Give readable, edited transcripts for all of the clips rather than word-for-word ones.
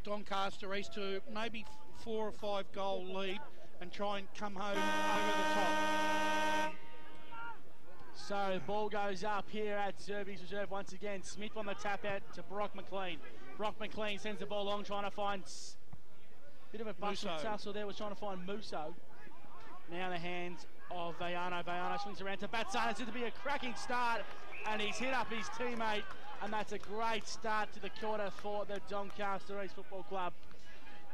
Doncaster East to maybe 4 or 5 goal lead and try and come home over the top. So the ball goes up here at Zerby's reserve once again. Smith on the tap out to Brock McLean. Brock McLean sends the ball along, trying to find bit of a bustle tussle there, was trying to find Musso. Now in the hands of Vaiano. Vaiano swings around to Batsana. It's going to be a cracking start, and he's hit up his teammate, and that's a great start to the quarter for the Doncaster East Football Club.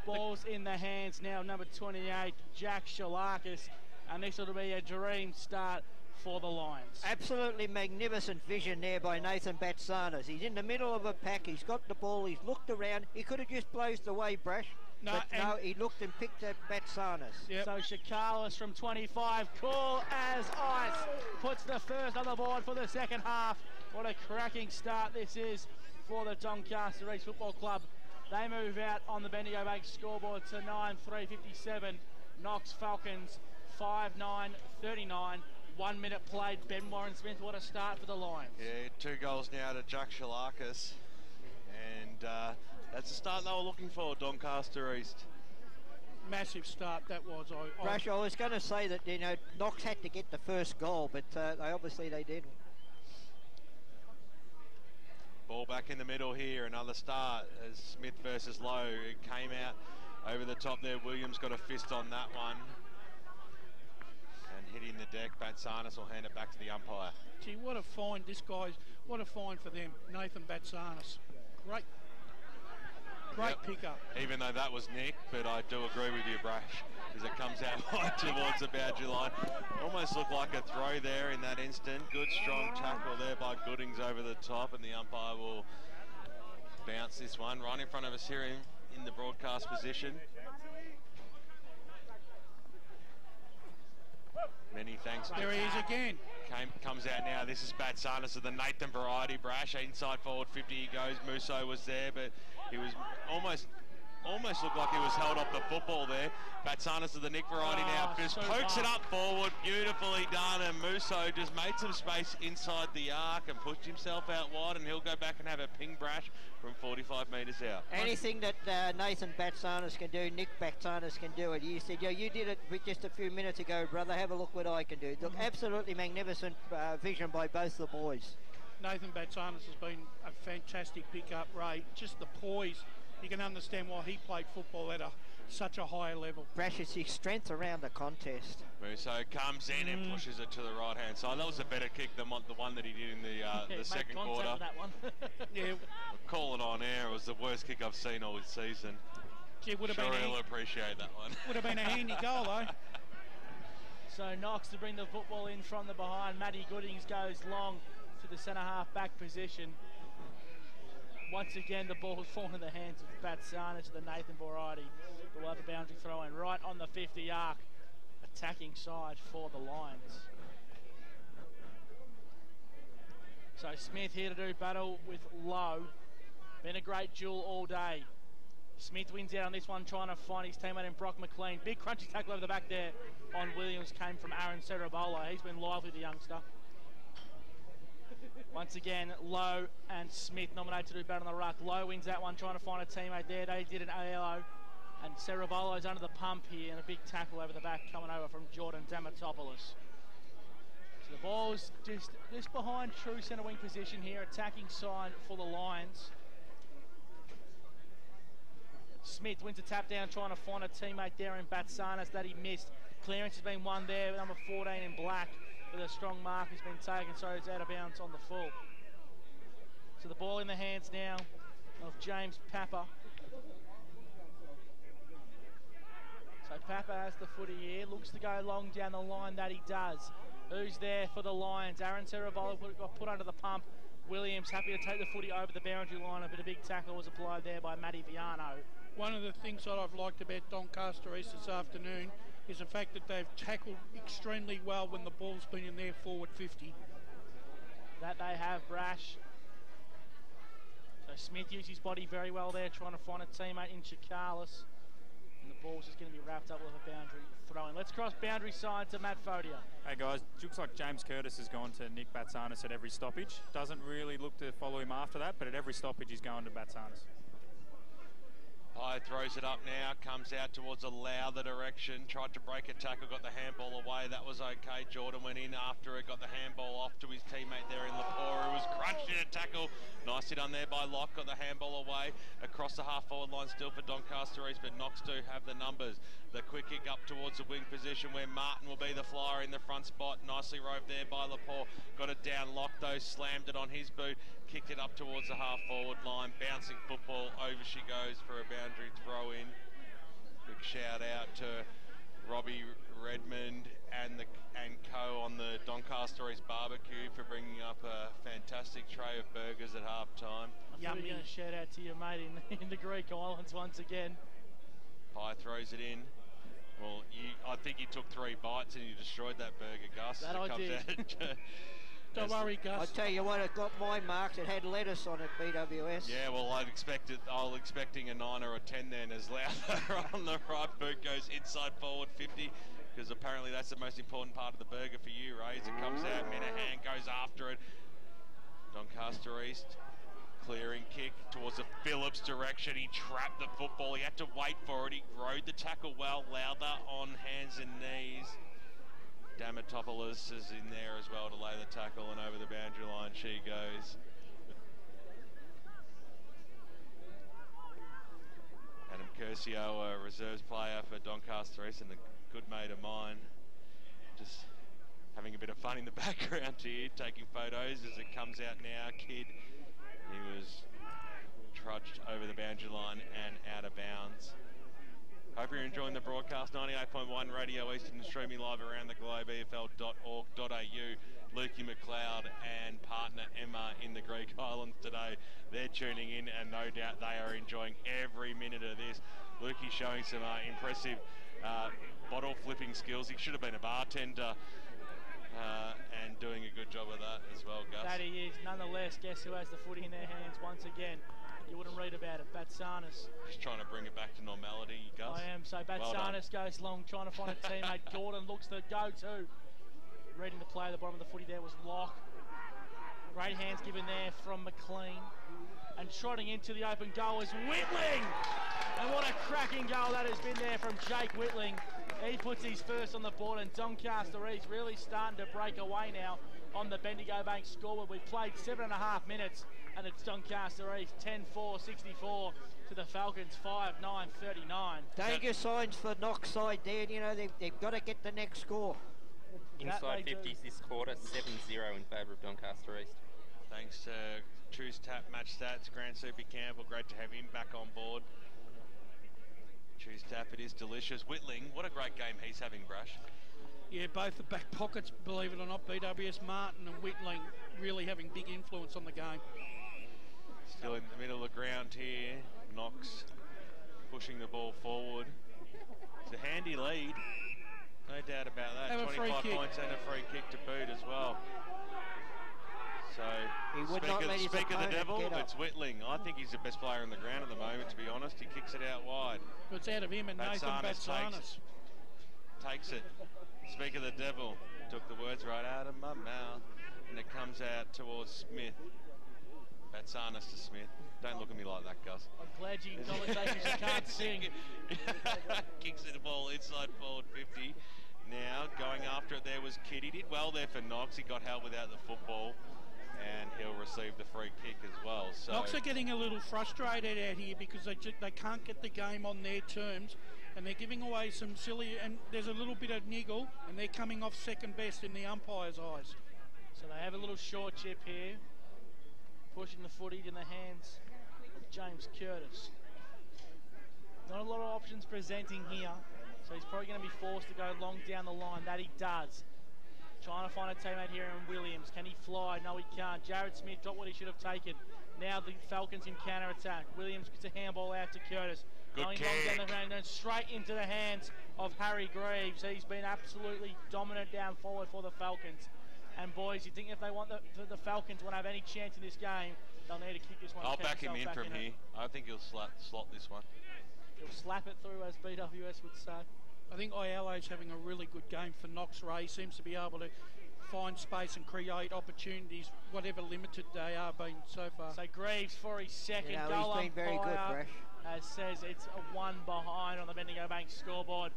Ball's in the hands now, number 28, Jack Shalakis, and this will be a dream start for the Lions. Absolutely magnificent vision there by Nathan Batsanas. He's in the middle of a pack, he's got the ball, he's looked around, he could have just blazed away Brash, but no, he looked and picked at Batsanas. Yep. So Shakalis from 25, cool as ice, puts the first on the board for the second half. What a cracking start this is for the Doncaster East Football Club. They move out on the Bendigo Bank scoreboard to 9-3-57. Knox Falcons 5-9-39. 1 minute played. Ben Warren Smith, what a start for the Lions. Yeah, 2 goals now to Jack Shalakis. And that's the start they were looking for, Doncaster East. Massive start that was. Brash, I was going to say that, you know, Knox had to get the first goal, but they didn't. Ball back in the middle here, another start as Smith versus Lowe. It came out over the top there. Williams got a fist on that one. And hitting the deck, Batsanas will hand it back to the umpire. Gee, what a find this guy's, what a find for them, Nathan Batsanas. Great pickup. Even though that was Nick, but I do agree with you, Brash, as it comes out right towards the boundary line. Almost looked like a throw there in that instant. Good strong tackle there by Goodings over the top, and the umpire will bounce this one right in front of us here in the broadcast position. Many thanks. There he is again. Comes out now. This is Batsanas of the Nathan variety. Brash inside forward 50 he goes. Musso was there, but he was almost looked like he was held off the football there. Batsanas of the Nick variety now. Just pokes it up forward. Beautifully done. And Musso just made some space inside the arc and pushed himself out wide, and he'll go back and have a ping Brash from 45 metres out. Anything that Nathan Batsanas can do, Nick Batsanas can do it. You said, yeah, you did it just a few minutes ago, brother. Have a look what I can do. Look, absolutely magnificent vision by both the boys. Nathan Batsanas has been a fantastic pickup, Ray. Just the poise. You can understand why he played football at such a high level. Brash, it's his strength around the contest. Musso comes in and pushes it to the right-hand side. That was a better kick than the one that he did in the second quarter. That one. Yeah, call it on air. It was the worst kick I've seen all season. Gee, would have sure, been he'll appreciate that one. Would have been a handy goal, though. So Knox to bring the football in from the behind. Matty Goodings goes long to the centre-half back position. Once again, the ball has fallen in the hands of Batsanas of the Nathan variety. We'll have a boundary throw in right on the 50 arc. Attacking side for the Lions. So Smith here to do battle with Lowe. Been a great duel all day. Smith wins out on this one, trying to find his teammate in Brock McLean. Big crunchy tackle over the back there on Williams came from Aaron Cerebolo. He's been lively, the youngster. Once again, Lowe and Smith nominated to do battle on the ruck. Lowe wins that one, trying to find a teammate there. They did an ALO. And Cerebolo's under the pump here, and a big tackle over the back coming over from Jordan Damatopoulos. So the ball's just behind true centre wing position here, attacking side for the Lions. Smith wins a tap down, trying to find a teammate there in Batsanas that he missed. Clearance has been won there, number 14 in black, with a strong mark has been taken, so it's out of bounds on the full. So the ball in the hands now of James Papa. So Papa has the footy here, looks to go long down the line, that he does. Who's there for the Lions? Aaron Cerebolo got put under the pump. Williams happy to take the footy over the boundary line, but a big tackle was applied there by Matty Viano. One of the things that I've liked about Doncaster East this afternoon is the fact that they've tackled extremely well when the ball's been in their forward 50. That they have, Brash. So Smith used his body very well there, trying to find a teammate in Chikalis. And the ball's just going to be wrapped up with a boundary throw-in. Let's cross boundary side to Matt Fodia. Hey guys, looks like James Curtis has gone to Nick Batsanas at every stoppage. Doesn't really look to follow him after that, but at every stoppage he's going to Batsanas. Pye throws it up now, comes out towards a Lowther direction, tried to break a tackle, got the handball away. That was okay. Jordan went in after it, got the handball off to his teammate there in Lepore, who was crunched in a tackle. Nicely done there by Locke, got the handball away. Across the half-forward line still for Doncaster East, but Knox do have the numbers. The quick kick up towards the wing position where Martin will be the flyer in the front spot. Nicely roved there by Lepore. Got it down, Locke though, slammed it on his boot. Kicked it up towards the half-forward line. Bouncing football, over she goes for a boundary throw-in. Big shout-out to Robbie Redmond and co on the Doncaster East barbecue for bringing up a fantastic tray of burgers at half-time. Yummy. Going to shout out to your mate in the Greek Islands once again. Pye throws it in. Well, I think he took 3 bites and he destroyed that burger, Gus. That I did. Don't worry, Gus. I tell you what, it got my marks. It had lettuce on it, BWS. Yeah, well, I was expecting a 9 or a 10 then, as Lowther on the right boot goes inside forward 50, because apparently that's the most important part of the burger for you, Ray. As it comes out, Minahan goes after it. Doncaster East, clearing kick towards the Phillips direction. He trapped the football. He had to wait for it. He rode the tackle well. Lowther on hands and knees. Damatopoulos is in there as well to lay the tackle, and over the boundary line she goes. Adam Curcio, a reserves player for Doncaster East and a good mate of mine. Just having a bit of fun in the background here, taking photos as it comes out now. Kid, he was trudged over the boundary line and out of bounds. Hope you're enjoying the broadcast. 98.1 Radio Eastern and streaming live around the globe, efl.org.au. Lukey McLeod and partner Emma in the Greek Islands today. They're tuning in, and no doubt they are enjoying every minute of this. Lukey showing some impressive bottle flipping skills. He should have been a bartender and doing a good job of that as well, Gus. That he is. Nonetheless, guess who has the footy in their hands once again? You wouldn't read about it. Batsanis. Just trying to bring it back to normality, Gus. I am. So Batsanis goes long, trying to find a teammate. Gordon looks the go-to. Reading the play at the bottom of the footy there was Locke. Great hands given there from McLean. And trotting into the open goal is Whitling. And what a cracking goal that has been there from Jake Whitling. He puts his first on the board, and Doncaster East really starting to break away now on the Bendigo Bank scoreboard. We've played 7.5 minutes, and it's Doncaster East 10-4-64 to the Falcons 5-9-39. Danger signs for Knox side there. You know, they've got to get the next score. Inside 50s this quarter, 7-0 in favour of Doncaster East. Thanks to Choose Tap Match Stats, Grant Soupy Campbell. Great to have him back on board. Choose Tap, it is delicious. Whitling, what a great game he's having, Brash. Yeah, both the back pockets, believe it or not, BWS, Martin and Whitling really having big influence on the game. Still in the middle of the ground here. Knox pushing the ball forward. It's a handy lead. No doubt about that. 25 points and a free kick to boot as well. So, speak of the devil, it's Whitling. I think he's the best player on the ground at the moment, to be honest. He kicks it out wide. It's out of him and Nathan Batsanis. Takes it. Speak of the devil. Took the words right out of my mouth. And it comes out towards Smith. Batsanis to Smith. Don't look at me like that, Gus. I'm glad you acknowledge that because you can't sing. Kicks the ball inside forward 50. Now, going after it there was Kidd. He did well there for Knox. He got held without the football. And he'll receive the free kick as well. So Knox are getting a little frustrated out here because they can't get the game on their terms, and they're giving away some silly, and there's a little bit of niggle, and they're coming off second best in the umpire's eyes. So they have a little short chip here, pushing the footy in the hands of James Curtis. Not a lot of options presenting here, so he's probably going to be forced to go long down the line. That he does. Trying to find a teammate here in Williams. Can he fly? No, he can't. Jared Smith got what he should have taken. Now the Falcons in counter-attack. Williams gets a handball out to Curtis. Going long down the range and straight into the hands of Harry Greaves. He's been absolutely dominant down forward for the Falcons. And boys, you think if they want the Falcons want to have any chance in this game, they'll need to kick this one. I'll back him in from here. I think he'll slot this one. He'll slap it through, as BWS would say. I think Ayala's having a really good game for Knox. Ray seems to be able to find space and create opportunities, whatever limited they are being so far. So Greaves for his second goal. He's been very good, Brash. as says it's a 1 behind on the Bendigo Bank scoreboard.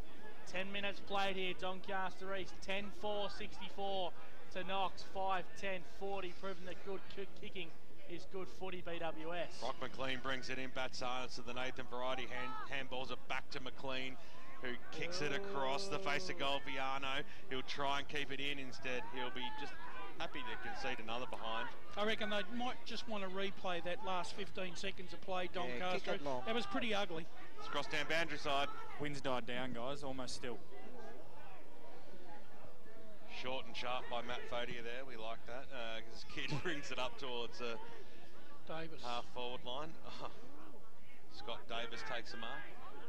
10 minutes played here. Doncaster East 10-4-64 to Knox 5-10-40, proving that good kicking is good footy. BWS. Brock McLean brings it in. Batsana to the Nathan Variety. Handballs it back to McLean, who kicks it across the face of goal. Viano, he'll try and keep it in. Instead, he'll be just happy to concede another behind. I reckon they might just want to replay that last 15 seconds of play, Doncaster. That was pretty ugly. It's crossed down boundary side. Wind's died down, guys, almost still. Short and sharp by Matt Fodia there. We like that. This kid brings it up towards Davis. Half forward line. Scott Davis takes the mark.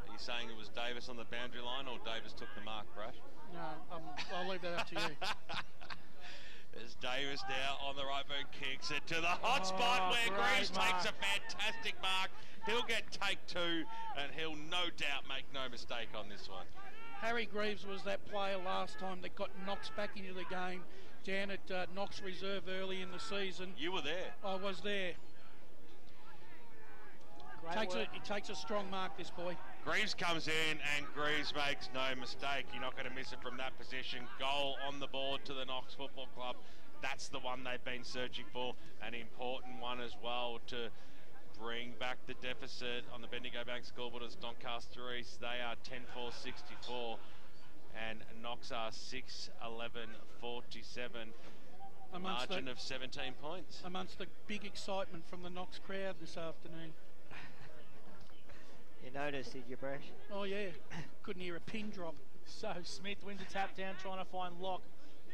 Are you saying it was Davis on the boundary line or Davis took the mark, Brash? No, I'll leave that up to you. There's Davis now on the right boot, kicks it to the hot spot where Greaves takes a fantastic mark. He'll get take 2 and he'll no doubt make no mistake on this one. Harry Greaves was that player last time that got Knox back into the game down at Knox Reserve early in the season. You were there. I was there. He takes a strong mark, this boy. Greaves comes in and Greaves makes no mistake. You're not going to miss it from that position. Goal on the board to the Knox Football Club. That's the one they've been searching for. An important one as well to bring back the deficit on the Bendigo Bank scoreboard as Doncaster East. They are 10-4-64 and Knox are 6-11-47. Margin of 17 points. Amongst the big excitement from the Knox crowd this afternoon. You noticed, did you, Brash? Oh, yeah. Couldn't hear a pin drop. So Smith wins a tap down, trying to find Locke.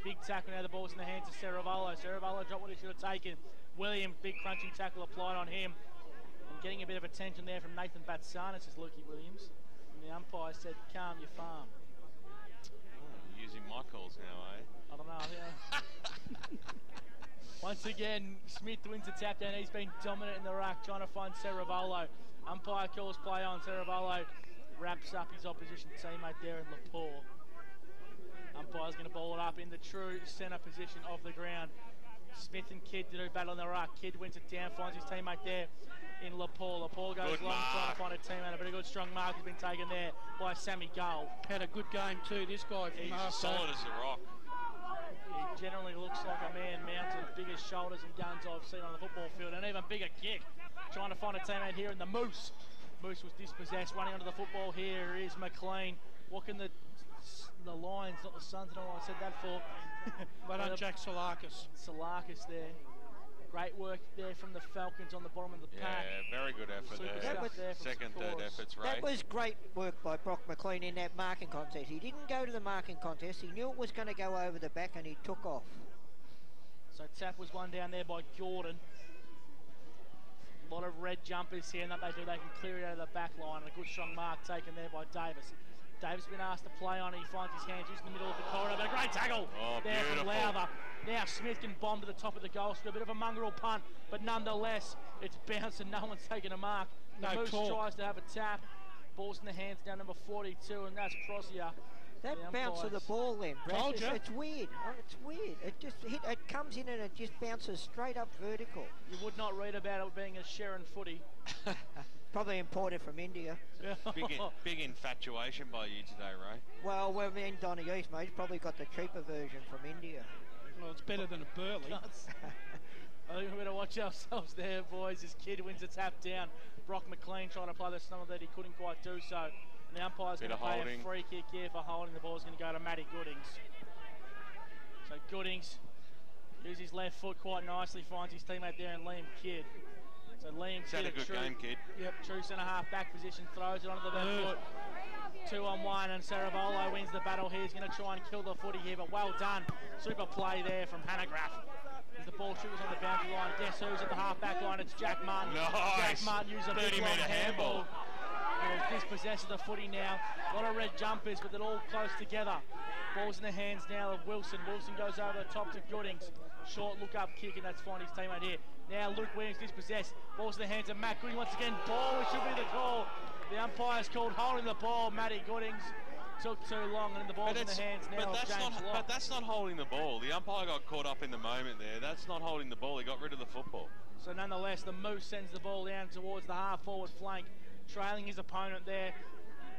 Big tackle, now the ball's in the hands of Ceravolo. Ceravolo dropped what he should have taken. William, big crunching tackle applied on him. And getting a bit of attention there from Nathan Batsanis is Lukey Williams. And the umpire said, calm your farm. Oh, using my calls now, eh? I don't know. Yeah. Once again, Smith wins a tap down. He's been dominant in the ruck, trying to find Ceravolo. Umpire calls play on. Ceravolo wraps up his opposition teammate there in Lepore. Umpire's going to ball it up in the true centre position of the ground. Smith and Kidd to do battle in the ruck. Kidd wins it down, finds his teammate there in Lepore. Lepore goes long, trying to find a teammate. A very good strong mark has been taken there by Sammy Gull. Had a good game too, this guy from half. He's solid as a rock. He generally looks like a man mounted, biggest shoulders and guns I've seen on the football field, and even bigger kick. Trying to find a teammate here in the Moose. Moose was dispossessed, running onto the football. Here is McLean. What can the Lions, not the Suns, I don't know what I said that for. But on Jack Salakis. Salakis there. Great work there from the Falcons on the bottom of the pack. Yeah, very good effort there. Second, third efforts, right? That was great work by Brock McLean in that marking contest. He didn't go to the marking contest. He knew it was going to go over the back and he took off. So tap was one down there by Gordon. A lot of red jumpers here, and that they do, they can clear it out of the back line. And a good strong mark taken there by Davis. Davis been asked to play on it. He finds his hands just in the middle of the corridor. But a great tackle there from Lowther. Now Smith can bomb to the top of the goal square. A bit of a mongrel punt, but nonetheless, it's bounced and no one's taken a mark. The Moose tries to have a tap. Ball's in the hands down number 42, and that's Crozier. That bounce of the ball then, Brad, it's weird. It's weird. It just it comes in and it just bounces straight up vertical. You would not read about it being a Sharon footy. Probably imported from India. Big infatuation by you today, Ray. Well, we're in Donny East, mate. He's probably got the cheaper version from India. Well, it's better than a Burley. I think we better watch ourselves there, boys. This kid wins a tap down. Brock McLean trying to play the stunner that he couldn't quite do so. And the umpire's going to play a free kick here for holding. The ball's going to go to Matty Goodings. So Goodings uses his left foot quite nicely, finds his teammate there in Liam Kidd. So Liam Kidd, a good game, Kid. Yep, true centre half back position, throws it onto the left foot. 2-on-1, and Ceravolo wins the battle here. He's going to try and kill the footy here, but well done. Super play there from Hanegraaff. As the ball triggers on the boundary line, guess who's at the half back line? It's Jack Martin. Nice. Jack Martin uses a big long handball. Dispossessed of the footy now. A lot of red jumpers, but they're all close together. Ball's in the hands now of Wilson. Wilson goes over the top to Goodings. Short look up kick, and that's fine his teammate here. Now Luke Williams dispossessed. Ball's in the hands of Matt Goodings once again. Ball, it should be the call. The umpire's called holding the ball. Matty Goodings took too long, and the ball's in the hands now of James Locke. But that's not holding the ball. The umpire got caught up in the moment there. That's not holding the ball. He got rid of the football. So nonetheless, the Moose sends the ball down towards the half-forward flank trailing his opponent there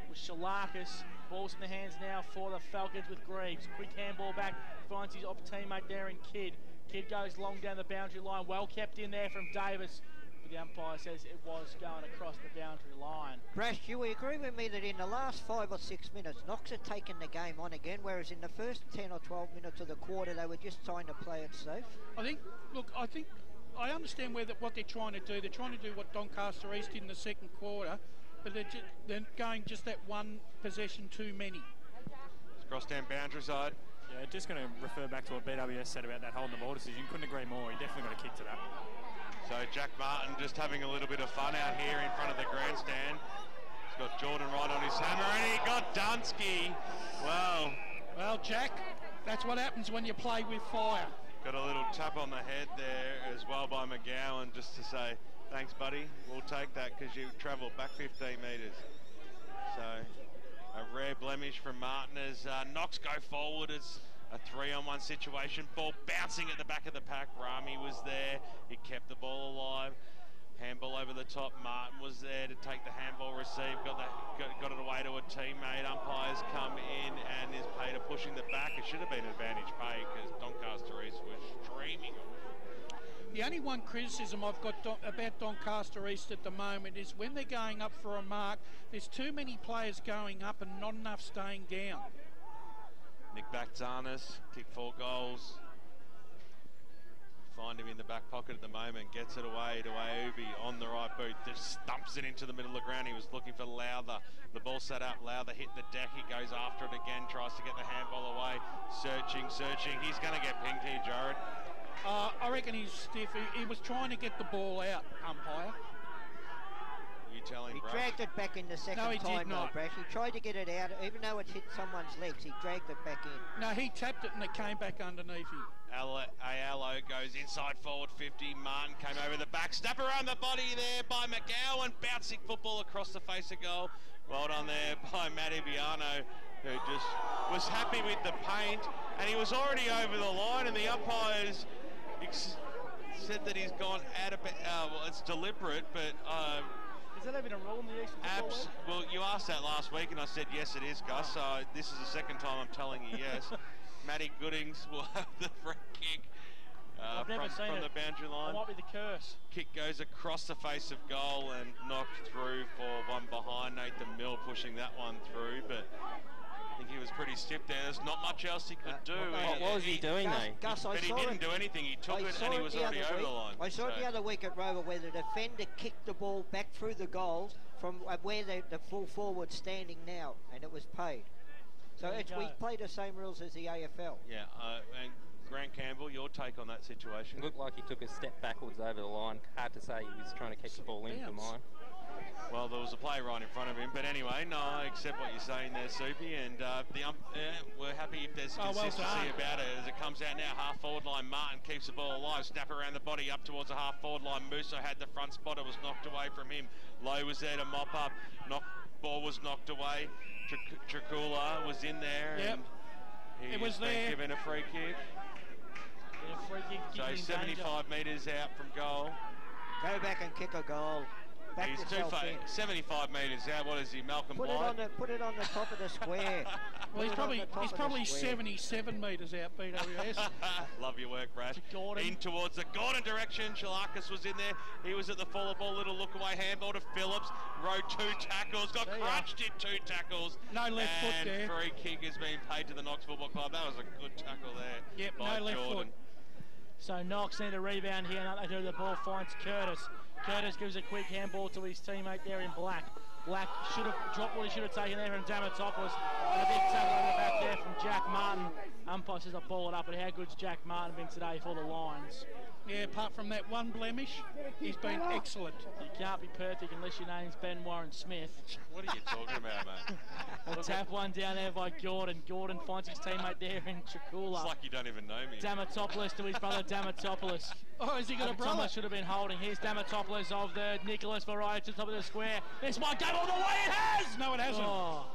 with Shalakis. Ball's in the hands now for the Falcons with Greaves. Quick handball back, finds his teammate there in Kidd. Kidd goes long down the boundary line, well kept in there from Davis. But the umpire says it was going across the boundary line. Brash, you agree with me that in the last 5 or 6 minutes, Knox had taken the game on again, whereas in the first 10 or 12 minutes of the quarter, they were just trying to play it safe? I think I understand what they're trying to do. They're trying to do what Doncaster East did in the second quarter, but they're going just that one possession too many. It's cross down boundary side. Yeah, just going to refer back to what BWS said about that holding the ball decision. Couldn't agree more. He definitely got a kick to that. So Jack Martin just having a little bit of fun out here in front of the grandstand. He's got Jordan right on his hammer, and he got Dunsky. Wow. Well, Jack, that's what happens when you play with fire. Got a little tap on the head there as well by McGowan, just to say, thanks, buddy. We'll take that because you travelled back 15 metres. So a rare blemish from Martin as Knox go forward. It's a 3-on-1 situation. Ball bouncing at the back of the pack. Rami was there. He kept the ball alive. Handball over the top. Martin was there to take the handball receive. Got it away to a teammate. Umpires come in and is paid a pushing the back. It should have been advantage pay because Doncaster East was streaming. The only one criticism I've got about Doncaster East at the moment is when they're going up for a mark, there's too many players going up and not enough staying down. Nick Backzanis, kick 4 goals. Find him in the back pocket at the moment, gets it away to Aobi on the right boot, just stumps it into the middle of the ground. He was looking for Lowther. The ball set up, Lowther hit the deck, he goes after it again, tries to get the handball away, searching. He's going to get pinged here, Jared. I reckon he's stiff. He was trying to get the ball out, umpire. You tell him, He dragged it back in the second time, did not. though, Brash. He tried to get it out, even though it hit someone's legs, he dragged it back in. No, he tapped it and it came back underneath him. Ayalo goes inside forward 50. Martin came over the back. Snap around the body there by McGowan. Bouncing football across the face of goal. Well done there by Matty Viano, who just was happy with the paint. And he was already over the line, and the umpires said that he's gone out of well, it's deliberate, but Is that even a rule in the Eastern Football League? well, you asked that last week, and I said yes, it is, Gus. So this is the second time I'm telling you yes. Matty Goodings will have the free kick from the boundary line. It might be the curse. Kick goes across the face of goal and knocked through for one behind. Nathan Mill pushing that one through, but I think he was pretty stiff there. There's not much else he could do. What was he doing, though? Gus, But he didn't do anything. He took it and he was already over the line. I saw it the other week at Rover where the defender kicked the ball back through the goals from where the full forward's standing now, and it was paid. So we play the same rules as the AFL. Yeah, and Grant Campbell, your take on that situation? Looked like he took a step backwards over the line. Hard to say he was trying to kick the ball in for mine. Well, there was a play right in front of him, but anyway, no, I accept what you're saying there, Soupy, and we're happy if there's consistency about it as it comes out now. Half forward line, Martin keeps the ball alive, snap around the body up towards the half forward line. Musso had the front spot, it was knocked away from him. Lowe was there to mop up, ball was knocked away. Tricula was in there, and he was been given a free kick. So 75 metres out from goal. Go back and kick a goal. He's 75 metres out. What is he, Malcolm Blythe? Put it on the top of the square. Well, he's probably 77 metres out, BWS. Love your work, Brad. In towards the Gordon direction. Shalakis was in there. He was at the full ball. Little look away handball to Phillips. Rode 2 tackles. Got crunched in 2 tackles. No left foot there. And free kick is being paid to the Knox Football Club. That was a good tackle there. Yep, by no left Jordan. foot. So Knox need a rebound here, and the ball finds Curtis. Curtis gives a quick handball to his teammate there in black. Black should have dropped what he should have taken there from Damatopoulos. And a big tackle in the back there from Jack Martin. Umpire says I ball it up, but how good's Jack Martin been today for the Lions? Yeah, apart from that one blemish, he's been excellent. You can't be perfect unless your name's Ben Warren Smith. What are you talking about, mate? A tap one down there by Gordon. Gordon finds his teammate there in Chikula. It's like you don't even know me. Damatopoulos to his brother Damatopoulos. Oh, has he got a brother? Thomas should have been holding. Here's Damatopoulos of the Nicholas variety to the top of the square. This might go all the way. It has! No, it hasn't. Oh.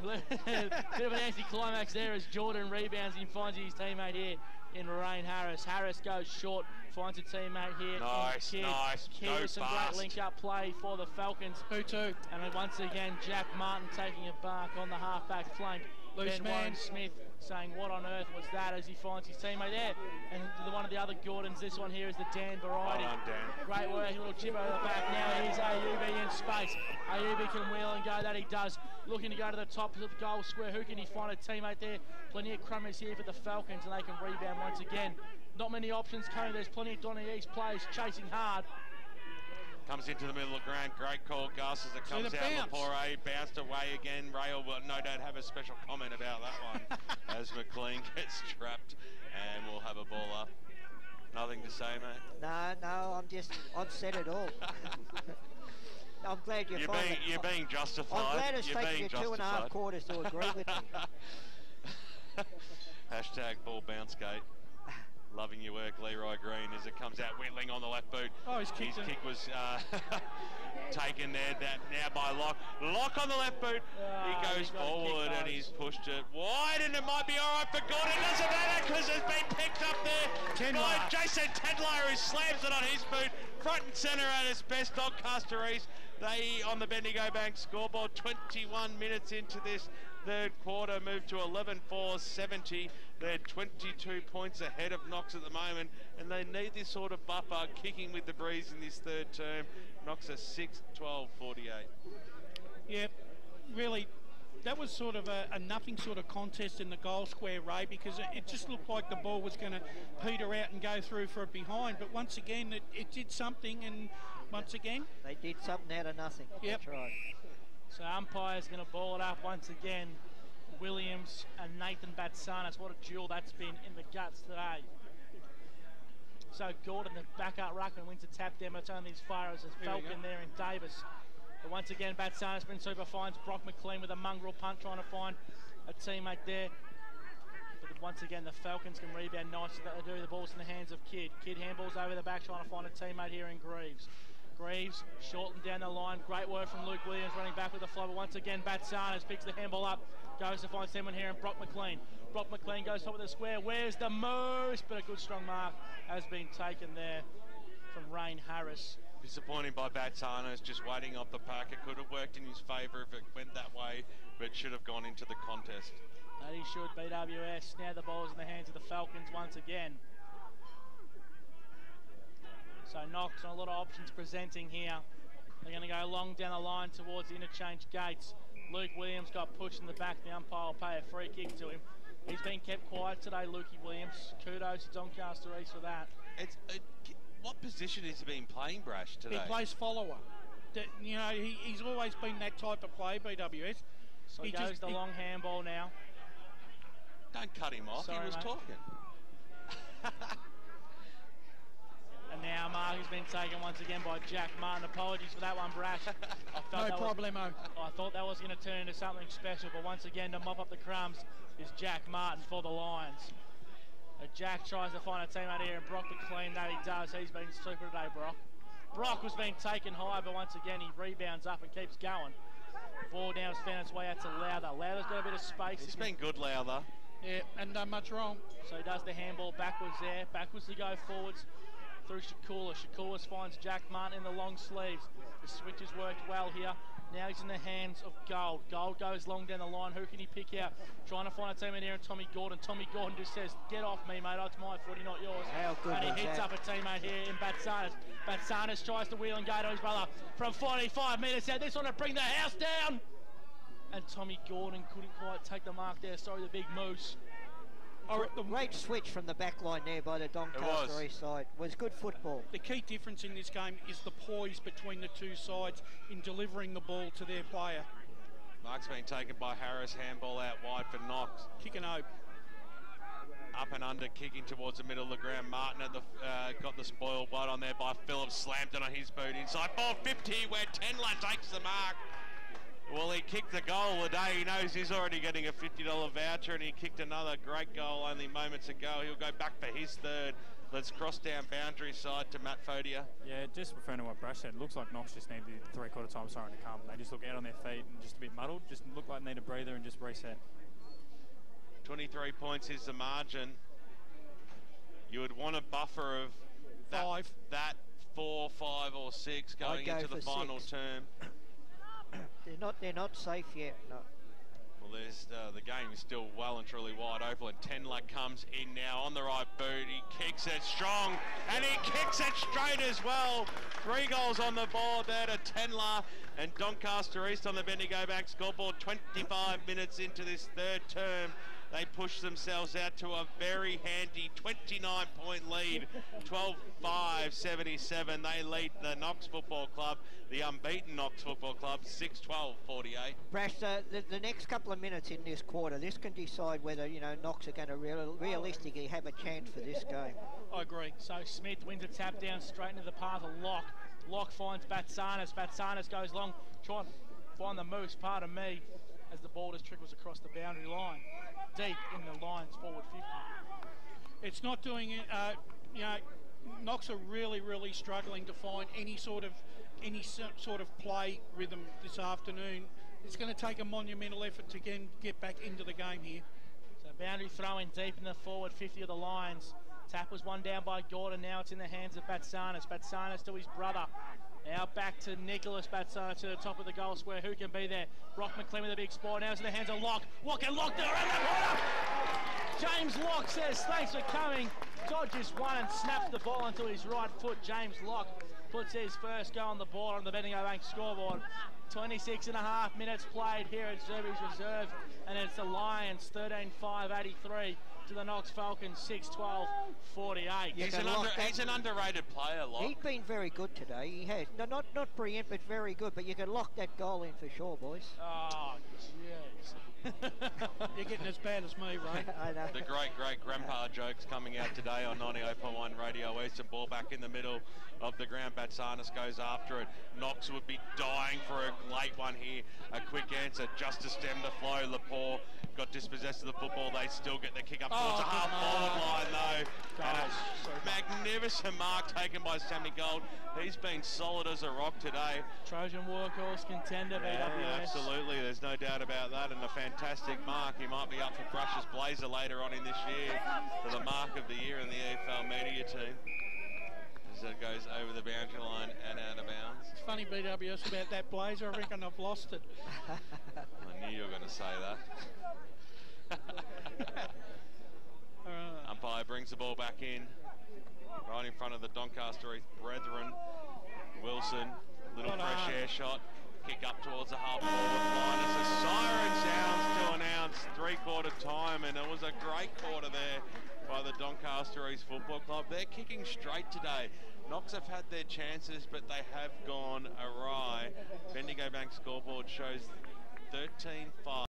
Bit of an anti-climax there as Jordan rebounds and finds his teammate here in Rain Harris. Harris goes short finds a teammate here. Nice, Kidd. nice. Kidd Go with some fast. great link-up play for the Falcons. Who to? And then once again, Jack Martin taking a bark on the half-back flank. Loose Ben man. Warren Smith saying, what on earth was that, as he finds his teammate there. And one of the other Gordons, this one here is the Dan variety. Well done, Dan. Great work, a little chip over the back. Now here's Ayubi in space. Ayubi can wheel and go, that he does. Looking to go to the top of the goal square. Who can he find a teammate there? Plenty of crummers here for the Falcons, and they can rebound once again. Not many options coming. There's plenty of Donny East players chasing hard. Comes into the middle of the ground. Great call, Gus, as it comes out. Lepore bounced away again. Ray will no doubt have a special comment about that one as McLean gets trapped, and we'll have a ball up. Nothing to say, mate? No, I'm set it all. I'm glad you're being justified. I'm glad it's taken you 2.5 quarters to agree with me. Hashtag ball bounce gate. Loving your work, Leroy Green, as it comes out. Whitling on the left boot. Oh, his kick was taken there now by Locke. Locke on the left boot. He goes forward and he's pushed it wide, and it might be all right for Gordon. It doesn't matter because it's been picked up there by Jason Tedlar, who slams it on his boot. Front and centre at its best. Doncaster East, they on the Bendigo Bank scoreboard. 21 minutes into this third quarter, moved to 11-4-70. They're 22 points ahead of Knox at the moment, and they need this sort of buffer kicking with the breeze in this third term. Knox are 6-12-48. Yeah, really, that was sort of a nothing sort of contest in the goal square, Ray, because it just looked like the ball was going to peter out and go through for a behind. But once again, it did something, and once again... They did something out of nothing. Yep. That's right. So umpire's going to ball it up once again. Williams and Nathan Batsanis. What a duel that's been in the guts today. So Gordon, the backup ruckman, wins a tap down, but it's only as far as a Falcon there in Davis. But once again, Batsanis been super, finds Brock McLean with a mongrel punt, trying to find a teammate there. But once again, the Falcons can rebound nicely. They do. The ball's in the hands of Kidd. Kidd handballs over the back, trying to find a teammate here in Greaves. Greaves shortened down the line. Great work from Luke Williams, running back with the flow. But once again, Batsanis picks the handball up, goes to find someone here, and Brock McLean. Brock McLean goes top of the square. Where's the moose? But a good strong mark has been taken there from Rain Harris. Disappointing by Batsanis, just waiting off the pack. It could have worked in his favour if it went that way, but it should have gone into the contest. That he should, BWS. Now the ball's in the hands of the Falcons once again. So Knox on a lot of options presenting here. They're going to go long down the line towards the interchange gates. Luke Williams got pushed in the back. The umpire will pay a free kick to him. He's been kept quiet today, Lukey Williams. Kudos to Doncaster East for that. What position has he been playing, Brash, today? He plays follower. You know, he's always been that type of play, BWS. So he goes the long handball now. Don't cut him off. Sorry, he was mate. talking. And now mark has been taken once again by Jack Martin. Apologies for that one, Brash. No problemo. I thought that was going to turn into something special, but once again to mop up the crumbs is Jack Martin for the Lions. Jack tries to find a teammate here, and Brock McLean, that he does. He's been super today, Brock. Brock was being taken high, but once again he rebounds up and keeps going. Ball now has found its way out to Lowther. Lowther's got a bit of space. He's been good, Lowther. Yeah, and done much wrong. So he does the handball backwards there. Backwards to go forwards through Shakula. Shakula finds Jack Martin in the long sleeves. The switch has worked well here. Now he's in the hands of Gold. Gold goes long down the line. Who can he pick out? Trying to find a teammate here, and Tommy Gordon. Tommy Gordon just says, get off me, mate. It's my footy, not yours. How good and was he hits that? up a teammate here in Batsanis. Batsanis tries to wheel and go to his brother from 45 metres out. This one to bring the house down. And Tommy Gordon couldn't quite take the mark there. Sorry, the big moose. Great switch from the back line there by the Doncaster East side. Was good football. The key difference in this game is the poise between the two sides in delivering the ball to their player. Mark's been taken by Harris. Handball out wide for Knox. Kicking out. Up and under, kicking towards the middle of the ground. Martin at the got the spoiled blood on there by Phillips. Slammed it on his boot inside. Ball 50, where Tendler takes the mark. Well, he kicked the goal today. He knows he's already getting a $50 voucher, and he kicked another great goal only moments ago. He'll go back for his third. Let's cross down boundary side to Matt Fodia. Yeah, just referring to what Brash said, it looks like Knox just need the three-quarter time siren to come. They just look out on their feet and just a bit muddled. Just look like they need a breather and just reset. 23 points is the margin. You would want a buffer of that 4, 5 or 6 going into the final term. They're not safe yet. No. Well, there's the game is still well and truly wide open. And Tenler comes in now on the right boot. He kicks it strong, and he kicks it straight as well. 3 goals on the board there to Tenler, and Doncaster East on the Bendigo Bank scoreboard. 25 minutes into this third term, they push themselves out to a very handy 29-point lead. 12-5-77. They lead the Knox Football Club, the unbeaten Knox Football Club, 6-12-48. Brash, the next couple of minutes in this quarter, this can decide whether, you know, Knox are going to realistically have a chance for this game. I agree. So Smith wins a tap down straight into the path of Locke. Locke finds Batsanis. Batsanis goes long, trying to find the moose, pardon me, as the ball just trickles across the boundary line. Deep in the lines, forward 50. It's not doing it, you know, Knox are really struggling to find any sort of play rhythm this afternoon. It's going to take a monumental effort to get back into the game here. So boundary throw in deep in the forward 50 of the Lions. Tap was one down by Gordon. Now it's in the hands of Batsanis. Batsanis to his brother. Now back to Nicholas Batsanis to the top of the goal square. Who can be there? Brock McLean with a big spot. Now it's in the hands of Locke. Walker Locke there around the corner. James Locke says thanks for coming. Dodges one and snaps the ball into his right foot. James Locke puts his first goal on the board on the Bendigo Bank scoreboard. 26.5 minutes played here at Zerby's Reserve, and it's the Lions 13-5-83 to the Knox Falcons 6-12-48. He's an underrated player, Locke. He's been very good today. He has. No, not brilliant, but very good. But you can lock that goal in for sure, boys. Oh, jeez. You're getting as bad as me, Ray. I know. The great grandpa jokes coming out today on 98.1 Radio West. A ball back in the middle of the ground. Batsanis goes after it. Knox would be dying for a late one here. A quick answer just to stem the flow. Lepore got dispossessed of the football. They still get the kick up towards the half-forward line, though. And a magnificent mark taken by Sammy Gold. He's been solid as a rock today. Trojan workhorse contender, BWS. Absolutely, there's no doubt about that. And a fantastic mark. He might be up for Brush's blazer later on in this year for the mark of the year in the EFL media team. As it goes over the boundary line and out of bounds. It's funny, BWS, about that blazer. I reckon I've lost it. I knew you were going to say that. Umpire brings the ball back in, right in front of the Doncaster East brethren. Wilson, little fresh air shot, kick up towards the half-forward line as the siren sounds to announce three-quarter time, and it was a great quarter there by the Doncaster East Football Club. They're kicking straight today. Knox have had their chances, but they have gone awry. Bendigo Bank scoreboard shows 13-5.